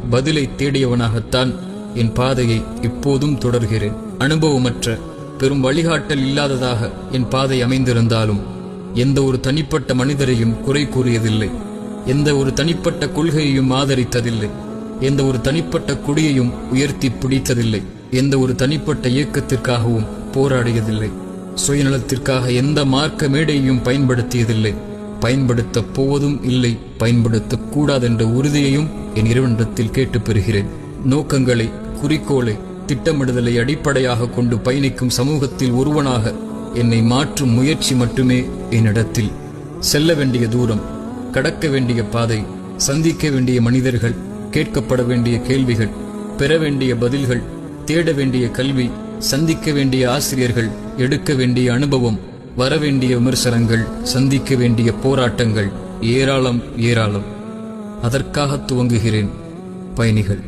பதிலை தேடியவனாகத்தான் என் பாதையை இப்போதும் தொடர்கிறேன். அனுபவமற்ற பெரும் வழிகாட்டல் இல்லாததாக என் பாதை அமைந்திருந்தாலும் எந்த ஒரு தனிப்பட்ட மனிதரையும் குறை கூறியதில்லை, எந்த ஒரு தனிப்பட்ட கொள்கையையும் ஆதரித்ததில்லை, எந்த ஒரு தனிப்பட்ட கொடியையும் உயர்த்தி பிடித்ததில்லை, எந்த ஒரு தனிப்பட்ட இயக்கத்திற்காகவும் போராடியதில்லை, சுயநலத்திற்காக எந்த மார்க்க மேடையையும் பயன்படுத்தியதில்லை, பயன்படுத்தப் போவதும் இல்லை, பயன்படுத்தக்கூடாதென்ற உறுதியையும் என் இறைவனிடத்தில் கேட்டுப் பெறுகிறேன். நோக்கங்களை, குறிக்கோளை, திட்டமிடுதலை அடிப்படையாக கொண்டு பயணிக்கும் சமூகத்தில் ஒருவனாக என்னை மாற்றும் முயற்சி மட்டுமே என்னிடத்தில். செல்ல வேண்டிய தூரம், கடக்க வேண்டிய பாதை, சந்திக்க வேண்டிய மனிதர்கள், கேட்கப்பட வேண்டிய கேள்விகள், பெற வேண்டிய பதில்கள், தேட வேண்டிய கல்வி, சந்திக்க வேண்டிய ஆசிரியர்கள், எடுக்க வேண்டிய அனுபவம், வரவேண்டிய விமர்சனங்கள், சந்திக்க வேண்டிய போராட்டங்கள் ஏராளம் ஏராளம். அதற்காக துவங்குகிறேன் பயணிகள்.